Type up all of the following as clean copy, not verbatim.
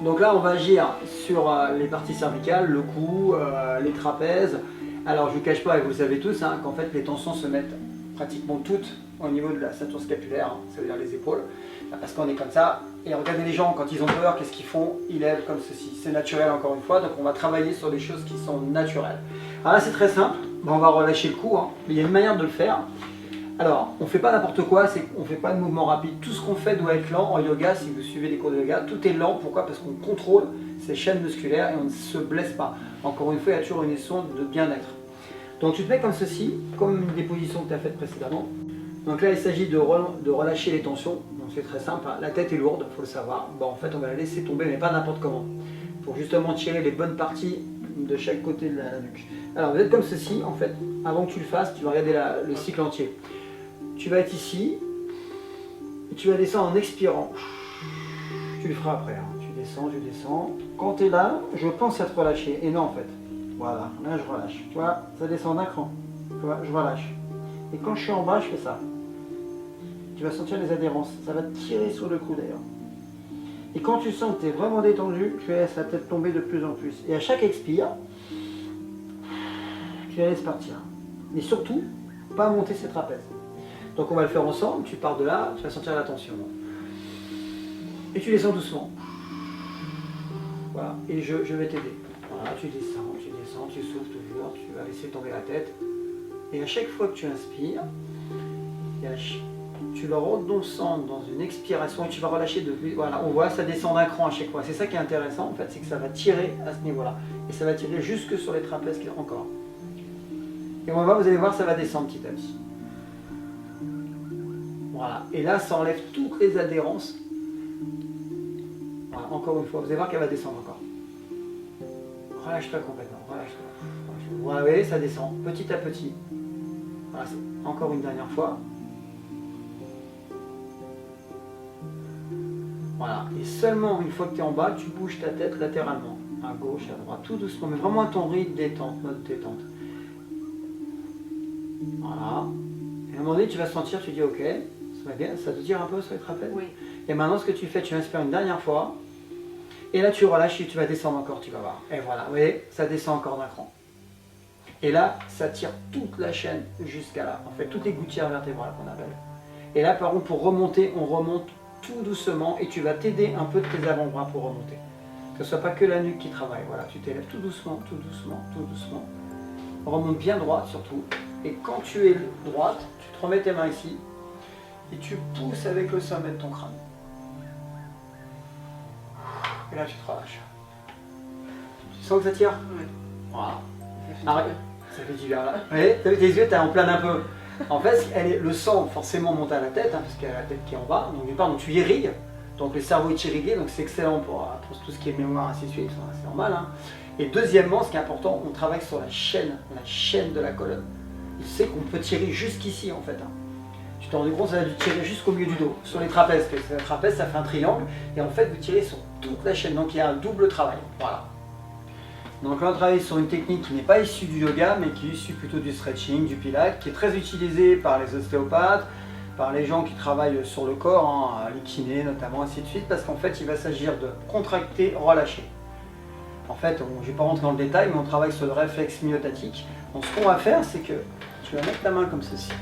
Donc là, on va agir sur les parties cervicales, le cou, les trapèzes. Alors, je ne vous cache pas, et vous le savez tous, hein, qu'en fait, les tensions se mettent pratiquement toutes au niveau de la ceinture scapulaire, hein, ça veut dire les épaules, parce qu'on est comme ça. Et regardez les gens, quand ils ont peur, qu'est-ce qu'ils font? Ils lèvent comme ceci. C'est naturel, encore une fois, donc on va travailler sur des choses qui sont naturelles. Alors là, c'est très simple. On va relâcher le cou, hein. Mais il y a une manière de le faire. Alors, on ne fait pas n'importe quoi, on ne fait pas de mouvement rapide. Tout ce qu'on fait doit être lent. En yoga, si vous suivez des cours de yoga, tout est lent. Pourquoi? Parce qu'on contrôle ces chaînes musculaires et on ne se blesse pas. Encore une fois, il y a toujours une notion de bien-être. Donc tu te mets comme ceci, comme des positions que tu as faites précédemment. Donc là, il s'agit de relâcher les tensions. Donc c'est très simple, hein. La tête est lourde, il faut le savoir. Bon, en fait, on va la laisser tomber, mais pas n'importe comment. Pour justement tirer les bonnes parties de chaque côté de la nuque. Alors, vous êtes comme ceci, en fait. Avant que tu le fasses, tu vas regarder le cycle entier. Tu vas être ici, et tu vas descendre en expirant. Tu le feras après, hein. Tu descends. Quand tu es là, je pense à te relâcher. Et non, en fait. Voilà, là je relâche. Tu vois, ça descend d'un cran. Tu vois, je relâche. Et quand je suis en bas, je fais ça. Tu vas sentir les adhérences. Ça va te tirer sur le cou d'ailleurs. Et quand tu sens que tu es vraiment détendu, tu laisses la tête tomber de plus en plus. Et à chaque expire, tu la laisses partir. Mais surtout, pas monter ses trapèzes. Donc on va le faire ensemble. Tu pars de là, tu vas sentir la tension. Et tu descends doucement. Voilà, et je vais t'aider. Voilà, tu descends, tu souffles toujours, tu vas laisser tomber la tête. Et à chaque fois que tu inspires, tu vas redescendre dans une expiration et tu vas relâcher de plus. Voilà, on voit ça descend d'un cran à chaque fois. C'est ça qui est intéressant en fait, c'est que ça va tirer à ce niveau-là. Et ça va tirer jusque sur les trapèzes encore. Et on va voir, vous allez voir, ça va descendre petit à petit. Voilà, et là ça enlève toutes les adhérences. Voilà, encore une fois, vous allez voir qu'elle va descendre encore. Relâche-toi complètement, relâche-toi. Voilà, oui, ça descend petit à petit. Voilà, encore une dernière fois. Voilà, et seulement une fois que tu es en bas, tu bouges ta tête latéralement, à gauche, à droite, tout doucement, mais vraiment à ton rythme détente, mode détente. Voilà. Et à un moment donné, tu vas sentir, tu dis ok, ça va bien, ça te tire un peu sur les trapèzes. Oui. Et maintenant, ce que tu fais, tu inspires une dernière fois. Et là, tu relâches et tu vas descendre encore, tu vas voir. Et voilà, vous voyez, ça descend encore d'un cran. Et là, ça tire toute la chaîne jusqu'à là. En fait, toutes les gouttières vertébrales qu'on appelle. Et là, par contre, pour remonter, on remonte tout doucement et tu vas t'aider un peu de tes avant-bras pour remonter. Que ce soit pas que la nuque qui travaille. Voilà, tu t'élèves tout doucement, tout doucement, tout doucement. Remonte bien droite surtout. Et quand tu es droite, tu te remets tes mains ici et tu pousses avec le sommet de ton crâne. Et là, tu te relâches. Tu sens que ça tire? Oui. Voilà. Arrête. Ça fait du bien là. Vous voyez, tes yeux, tu en plane un peu. En fait, le sang forcément monte à la tête, hein, parce qu'il y a la tête qui est en bas. Donc, d'une part, donc, tu irrigues. Donc, le cerveau est irrigué. Donc, c'est excellent pour tout ce qui est mémoire, ainsi de suite. C'est normal. Hein. Et deuxièmement, ce qui est important, on travaille sur la chaîne de la colonne. Il sait qu'on peut tirer jusqu'ici, en fait. Hein. Tu t'en rends compte, ça va dû tirer jusqu'au milieu du dos, sur les trapèzes. Parce que les trapèzes, ça fait un triangle. Et en fait, vous tirez sur toute la chaîne. Donc, il y a un double travail. Voilà. Donc là, on travaille sur une technique qui n'est pas issue du yoga, mais qui est issue plutôt du stretching, du pilates, qui est très utilisée par les ostéopathes, par les gens qui travaillent sur le corps, hein, les kinés notamment, ainsi de suite, parce qu'en fait, il va s'agir de contracter, relâcher. En fait, je ne vais pas rentrer dans le détail, mais on travaille sur le réflexe myotatique. Donc ce qu'on va faire, c'est que tu vas mettre ta main comme ceci.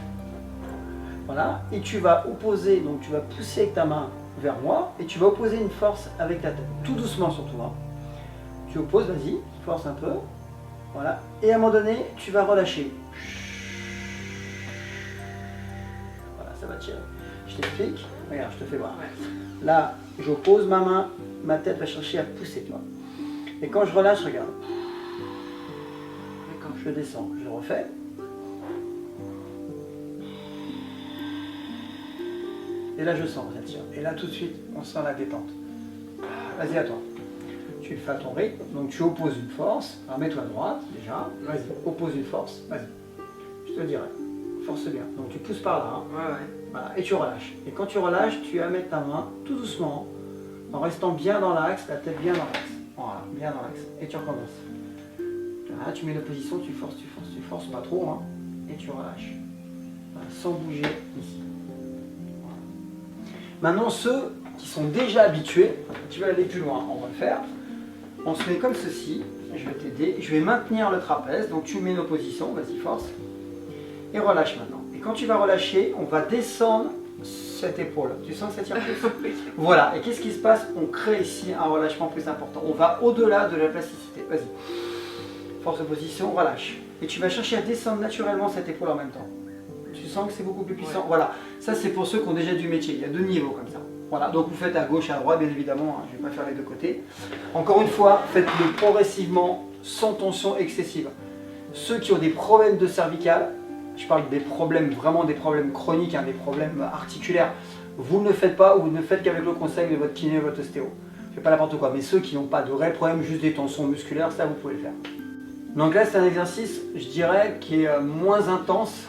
Voilà, et tu vas opposer, donc tu vas pousser avec ta main vers moi, et tu vas opposer une force avec ta tête, tout doucement surtout. Hein. Tu opposes, vas-y, force un peu, voilà, et à un moment donné, tu vas relâcher. Voilà, ça va tirer. Je t'explique, regarde, je te fais voir. Là, j'oppose ma main, ma tête va chercher à pousser, tu vois. Et quand je relâche, regarde. Je descends, je le refais. Et là, je sens, ça tire. Et là, tout de suite, on sent la détente. Vas-y, à toi. Tu le fais à ton rythme, donc tu opposes une force. Alors mets-toi à droite, déjà. Vas-y, oppose une force. Vas-y. Je te dirai. Force bien. Donc tu pousses par là. Hein. Ouais. Voilà, et tu relâches. Et quand tu relâches, tu vas mettre ta main tout doucement, en restant bien dans l'axe, la tête bien dans l'axe. Voilà, bien dans l'axe. Et tu recommences. Voilà, tu mets la position, tu forces pas trop, hein, et tu relâches. Voilà, sans bouger ici. Voilà. Maintenant, ceux qui sont déjà habitués, tu vas aller plus loin, on va le faire. On se met comme ceci, je vais t'aider, je vais maintenir le trapèze, donc tu mets une opposition, vas-y force, et relâche maintenant. Et quand tu vas relâcher, on va descendre cette épaule. Tu sens que ça tire plus? Voilà, et qu'est-ce qui se passe? On crée ici un relâchement plus important. On va au-delà de la plasticité. Vas-y. Force de position, relâche. Et tu vas chercher à descendre naturellement cette épaule en même temps. Tu sens que c'est beaucoup plus puissant? Voilà. Ça, c'est pour ceux qui ont déjà du métier. Il y a 2 niveaux comme ça. Voilà, donc vous faites à gauche, à droite, bien évidemment. Hein. Je ne vais pas faire les 2 côtés. Encore une fois, faites-le progressivement, sans tension excessive. Ceux qui ont des problèmes de cervicales, je parle des problèmes, vraiment des problèmes chroniques, hein, des problèmes articulaires. Vous ne le faites pas ou vous ne le faites qu'avec le conseil de votre kiné, votre ostéo. Je fais pas n'importe quoi, mais ceux qui n'ont pas de vrais problèmes, juste des tensions musculaires, ça vous pouvez le faire. Donc là, c'est un exercice, je dirais, qui est moins intense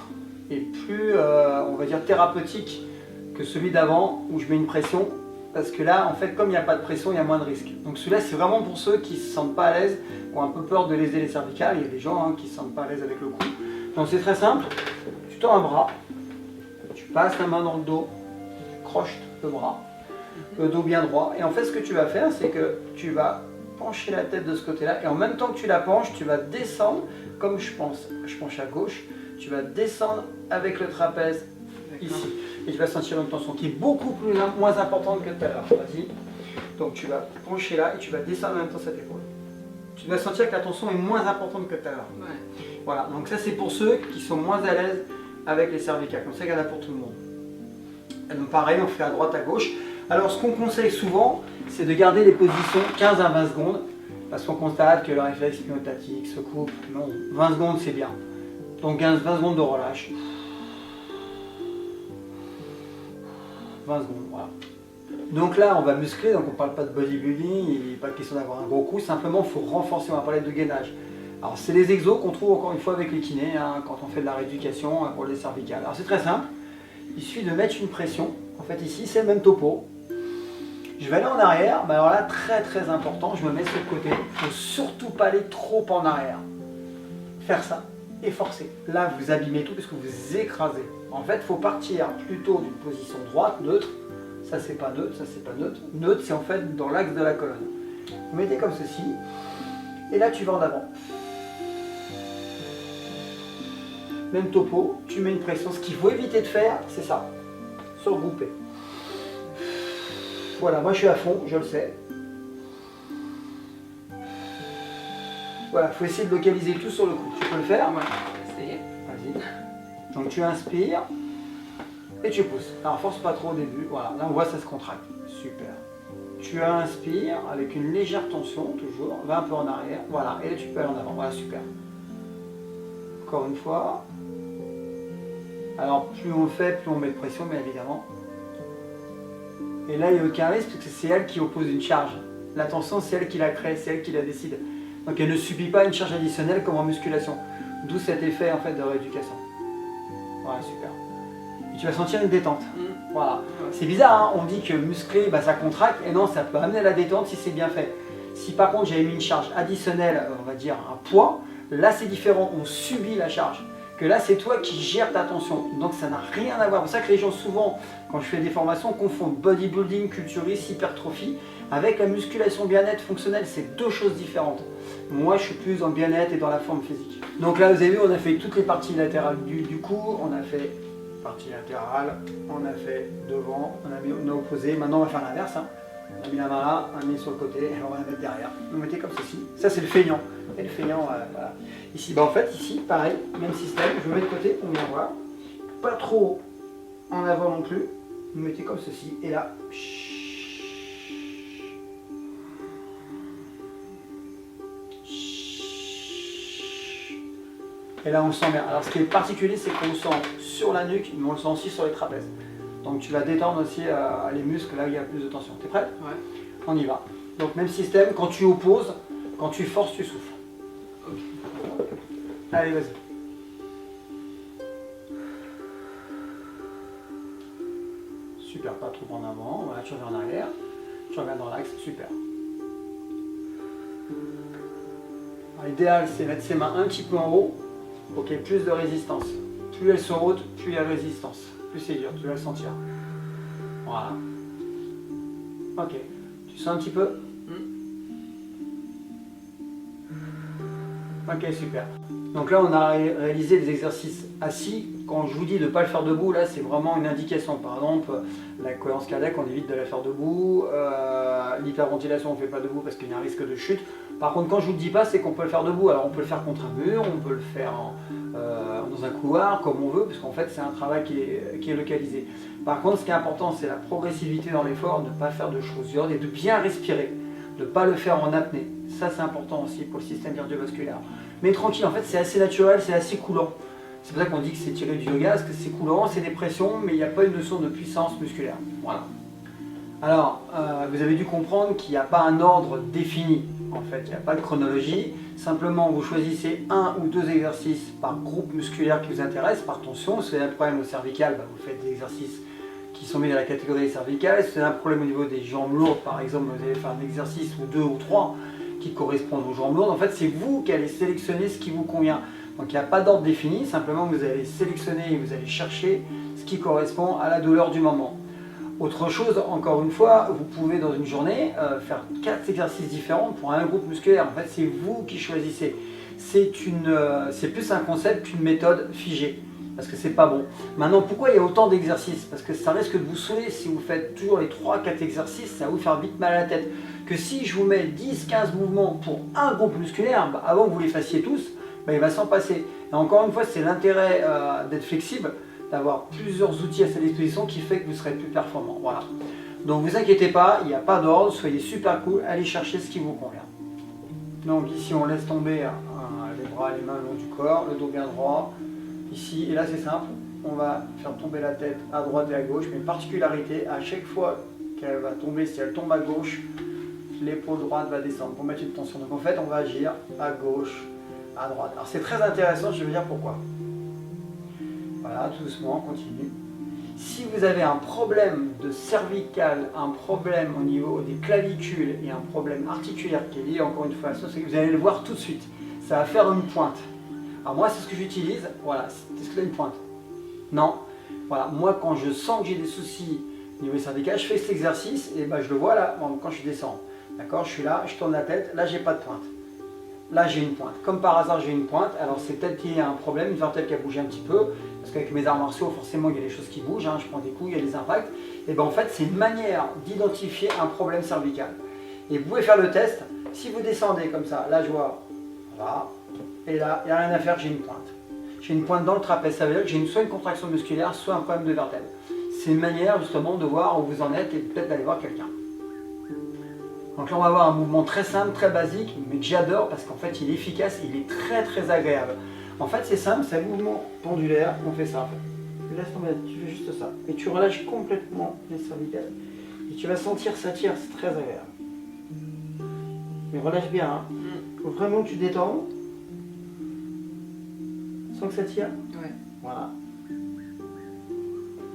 et plus, on va dire, thérapeutique que celui d'avant où je mets une pression. Parce que là, en fait, comme il n'y a pas de pression, il y a moins de risques. Donc celui-là, c'est vraiment pour ceux qui ne se sentent pas à l'aise, qui ont un peu peur de léser les cervicales. Il y a des gens qui ne se sentent pas à l'aise avec le cou. Donc c'est très simple, tu tends un bras, tu passes la main dans le dos, tu croches le bras, le dos bien droit. Et en fait, ce que tu vas faire, c'est que tu vas pencher la tête de ce côté-là. Et en même temps que tu la penches, tu vas descendre, comme je penche à gauche, tu vas descendre avec le trapèze ici. Et tu vas sentir une tension qui est beaucoup moins importante que tout à l'heure. Vas-y. Donc tu vas pencher là et tu vas descendre en même temps cette épaule. Tu vas sentir que la tension est moins importante que tout à l'heure. Ouais. Voilà, donc ça c'est pour ceux qui sont moins à l'aise avec les cervicales. Comme ça, il y en a pour tout le monde. Et donc pareil, on fait à droite, à gauche. Alors ce qu'on conseille souvent, c'est de garder les positions 15 à 20 secondes. Parce qu'on constate que le réflexe myotatique se coupe. Non, 20 secondes c'est bien. Donc 20 secondes de relâche. 20 secondes, voilà. Donc là, on va muscler, donc on ne parle pas de bodybuilding, il n'est pas question d'avoir un gros coup, simplement il faut renforcer, on va parler de gainage. Alors c'est les exos qu'on trouve encore une fois avec les kinés, hein, quand on fait de la rééducation pour les cervicales. Alors c'est très simple, il suffit de mettre une pression, en fait ici c'est le même topo. Je vais aller en arrière, mais alors là très important, je me mets sur le côté, il ne faut surtout pas aller trop en arrière. Faire ça et forcer. Là vous abîmez tout parce que vous écrasez. En fait il faut partir plutôt d'une position droite, neutre. Ça c'est pas neutre, ça c'est pas neutre. Neutre c'est en fait dans l'axe de la colonne. Vous mettez comme ceci, et là tu vas en avant. Même topo, tu mets une pression. Ce qu'il faut éviter de faire, c'est ça. Se regrouper. Voilà, moi je suis à fond, je le sais. Voilà, il faut essayer de localiser tout sur le cou. Tu peux le faire? Ouais, essayer. Vas-y. Donc tu inspires. Et tu pousses. Alors force pas trop au début, voilà, là on voit ça se contracte. Super. Tu inspires avec une légère tension, toujours, va un peu en arrière, voilà, et là tu peux aller en avant, voilà, super. Encore une fois. Alors plus on le fait, plus on met de pression, bien évidemment. Et là il n'y a aucun risque, parce que c'est elle qui oppose une charge. La tension, c'est elle qui la crée, c'est elle qui la décide. Donc elle ne subit pas une charge additionnelle comme en musculation. D'où cet effet en fait de rééducation. Voilà, super. Et tu vas sentir une détente. Voilà. C'est bizarre, hein, on dit que muscler, bah, ça contracte, et non, ça peut amener à la détente si c'est bien fait. Si par contre j'avais mis une charge additionnelle, on va dire un poids, là c'est différent, on subit la charge. Que là c'est toi qui gères ta tension, donc ça n'a rien à voir. C'est pour ça que les gens souvent, quand je fais des formations, confondent bodybuilding, culturisme, hypertrophie, avec la musculation bien-être fonctionnelle, c'est 2 choses différentes. Moi je suis plus dans le bien-être et dans la forme physique. Donc là vous avez vu, on a fait toutes les parties latérales du cou, on a fait partie latérale, on a fait devant, on a opposé, maintenant on va faire l'inverse. Hein. On a mis la main là, on a mis sur le côté, et on va la mettre derrière. Vous mettez comme ceci. Ça c'est le feignant. Et le feignant, voilà. Ici, bah en fait, ici, pareil, même système, je me mets de côté, on vient voir. Pas trop en avant non plus. Vous mettez comme ceci, et là, et là on le sent bien. Alors ce qui est particulier, c'est qu'on le sent sur la nuque, mais on le sent aussi sur les trapèzes. Donc tu vas détendre aussi les muscles là où il y a plus de tension. T'es prêt? Ouais. On y va. Donc même système, quand tu opposes, quand tu forces, tu souffles. Okay. Allez, vas-y. Super, pas trop en avant. Voilà, tu reviens en arrière. Tu reviens dans l'axe, super. L'idéal, c'est mettre ses mains un petit peu en haut pour qu'il y ait plus de résistance. Plus elles sont hautes, plus il y a de résistance. Plus c'est dur, tu vas le sentir. Voilà. Ok. Tu sens un petit peu? Ok, super. Donc là, on a réalisé des exercices assis. Quand je vous dis de ne pas le faire debout, là, c'est vraiment une indication. Par exemple, la cohérence cardiaque, on évite de la faire debout. L'hyperventilation, on ne fait pas debout parce qu'il y a un risque de chute. Par contre, quand je ne vous le dis pas, c'est qu'on peut le faire debout. Alors, on peut le faire contre un mur, on peut le faire dans un couloir, comme on veut, parce qu'en fait, c'est un travail qui est localisé. Par contre, ce qui est important, c'est la progressivité dans l'effort, de ne pas faire de choses dures et de bien respirer, de ne pas le faire en apnée. Ça, c'est important aussi pour le système cardiovasculaire. Mais tranquille, en fait, c'est assez naturel, c'est assez coulant. C'est pour ça qu'on dit que c'est tiré du yoga, parce que c'est coulant, c'est des pressions, mais il n'y a pas une notion de puissance musculaire. Voilà. Alors, vous avez dû comprendre qu'il n'y a pas un ordre défini. En fait, il n'y a pas de chronologie. Simplement, vous choisissez un ou deux exercices par groupe musculaire qui vous intéresse, par tension. Si vous avez un problème au cervical, vous faites des exercices qui sont mis dans la catégorie cervicale. Si vous avez un problème au niveau des jambes lourdes, par exemple, vous allez faire un exercice ou deux ou trois qui correspondent aux jambes lourdes. En fait, c'est vous qui allez sélectionner ce qui vous convient. Donc, il n'y a pas d'ordre défini. Simplement, vous allez sélectionner et vous allez chercher ce qui correspond à la douleur du moment. Autre chose, encore une fois, vous pouvez dans une journée faire 4 exercices différents pour un groupe musculaire. En fait, c'est vous qui choisissez. C'est plus un concept qu'une méthode figée, parce que c'est pas bon. Maintenant, pourquoi il y a autant d'exercices? Parce que ça risque de vous saouler si vous faites toujours les 3-4 exercices, ça va vous faire vite mal à la tête. Que si je vous mets 10-15 mouvements pour un groupe musculaire, avant que vous les fassiez tous, il va s'en passer. Et encore une fois, c'est l'intérêt d'être flexible, d'avoir plusieurs outils à sa disposition qui fait que vous serez plus performant. Voilà. Donc vous inquiétez pas, il n'y a pas d'ordre, soyez super cool, allez chercher ce qui vous convient. Donc ici on laisse tomber les bras, les mains le long du corps, le dos bien droit. Ici, et là c'est simple, on va faire tomber la tête à droite et à gauche, mais une particularité, à chaque fois qu'elle va tomber, si elle tombe à gauche, l'épaule droite va descendre pour mettre une tension. Donc en fait on va agir à gauche, à droite. Alors c'est très intéressant, je vais vous dire pourquoi. Voilà, tout doucement, on continue. Si vous avez un problème de cervical, un problème au niveau des clavicules et un problème articulaire qui est lié encore une fois à ça, c'est que vous allez le voir tout de suite. Ça va faire une pointe. Alors moi, c'est ce que j'utilise. Voilà, est-ce que c'est une pointe? Non. Voilà, moi quand je sens que j'ai des soucis au niveau cervical, je fais cet exercice et je le vois là quand je descends. D'accord, je suis là, je tourne la tête, là j'ai pas de pointe. Là j'ai une pointe. Comme par hasard j'ai une pointe, alors c'est peut-être qu'il y a un problème, une vertèbre qui a bougé un petit peu, parce qu'avec mes arts martiaux forcément il y a des choses qui bougent, je prends des coups, il y a des impacts. Et en fait c'est une manière d'identifier un problème cervical. Et vous pouvez faire le test, si vous descendez comme ça, là je vois, voilà, et là il n'y a rien à faire, j'ai une pointe. J'ai une pointe dans le trapèze, ça veut dire que j'ai soit une contraction musculaire, soit un problème de vertèbre. C'est une manière justement de voir où vous en êtes et peut-être d'aller voir quelqu'un. Donc là on va avoir un mouvement très simple, très basique, mais que j'adore parce qu'en fait il est efficace, il est très très agréable. En fait c'est simple, c'est un mouvement pendulaire, on fait ça en fait. Tu laisses tomber, tu fais juste ça. Et tu relâches complètement les cervicales. Et tu vas sentir ça tire, c'est très agréable. Mais relâche bien, hein. Faut vraiment que tu détends. Sans que ça tire. Ouais. Voilà.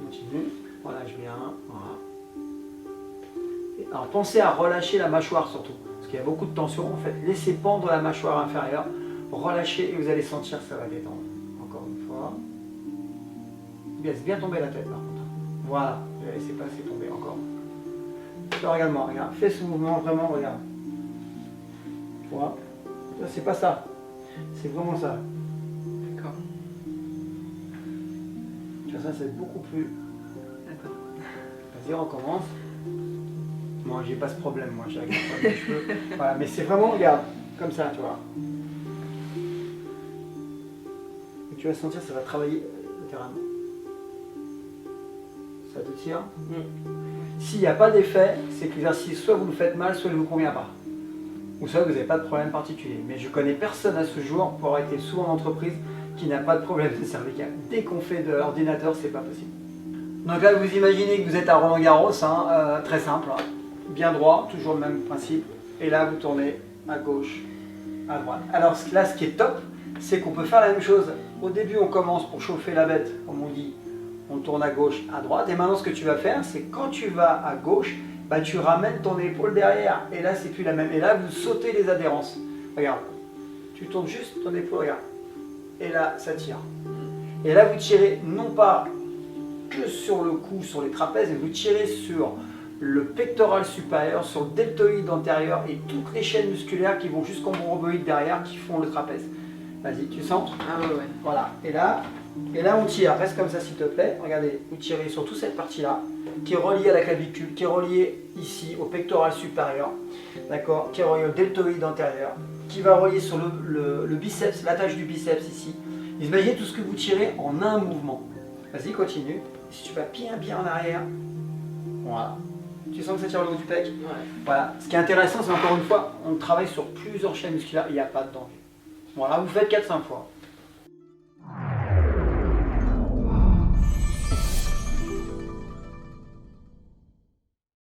Continue, relâche bien, voilà. Alors pensez à relâcher la mâchoire surtout, parce qu'il y a beaucoup de tension en fait. Laissez pendre la mâchoire inférieure, relâchez et vous allez sentir que ça va détendre. Encore une fois. Laisse bien tomber la tête par contre. Voilà, laissez passer tomber encore. Regarde moi, regarde, fais ce mouvement vraiment, regarde. Tu vois, c'est pas ça, c'est vraiment ça. D'accord. Tu vois ça, c'est beaucoup plus. D'accord. Vas-y, on recommence. Moi, j'ai pas ce problème, moi, j'ai pas mes cheveux. Voilà, mais c'est vraiment, regarde, comme ça, tu vois. Et tu vas sentir, ça va travailler littéralement. Ça te tire. S'il n'y a pas d'effet, c'est que l'exercice, soit vous le faites mal, soit il ne vous convient pas. Ou soit vous n'avez pas de problème particulier. Mais je connais personne à ce jour, pour avoir été souvent en entreprise, qui n'a pas de problème de cervical. Dès qu'on fait de l'ordinateur, c'est pas possible. Donc là, vous imaginez que vous êtes à Roland-Garros, très simple. Bien droit, toujours le même principe, et là vous tournez à gauche, à droite. Alors là ce qui est top, c'est qu'on peut faire la même chose. Au début on commence pour chauffer la bête, comme on dit, on tourne à gauche, à droite, et maintenant ce que tu vas faire, c'est quand tu vas à gauche, tu ramènes ton épaule derrière, et là c'est plus la même, et là vous sautez les adhérences. Regarde, tu tournes juste ton épaule, regarde, et là ça tire. Et là vous tirez non pas que sur le cou, sur les trapèzes, mais vous tirez sur le pectoral supérieur, sur le deltoïde antérieur et toutes les chaînes musculaires qui vont jusqu'au rhomboïde derrière qui font le trapèze. Vas-y, tu sens? Ah ouais, ouais. Voilà. Et là on tire. Reste comme ça s'il te plaît. Regardez, vous tirez sur toute cette partie-là qui est reliée à la clavicule, qui est reliée ici au pectoral supérieur, d'accord, qui est reliée au deltoïde antérieur, qui va relier sur le biceps, l'attache du biceps ici. Imaginez tout ce que vous tirez en un mouvement. Vas-y, continue. Si tu vas bien en arrière, voilà. Tu sens que ça tire le haut du pec? Ouais. Voilà. Ce qui est intéressant, c'est encore une fois, on travaille sur plusieurs chaînes musculaires, il n'y a pas de danger. Voilà, vous faites 4-5 fois.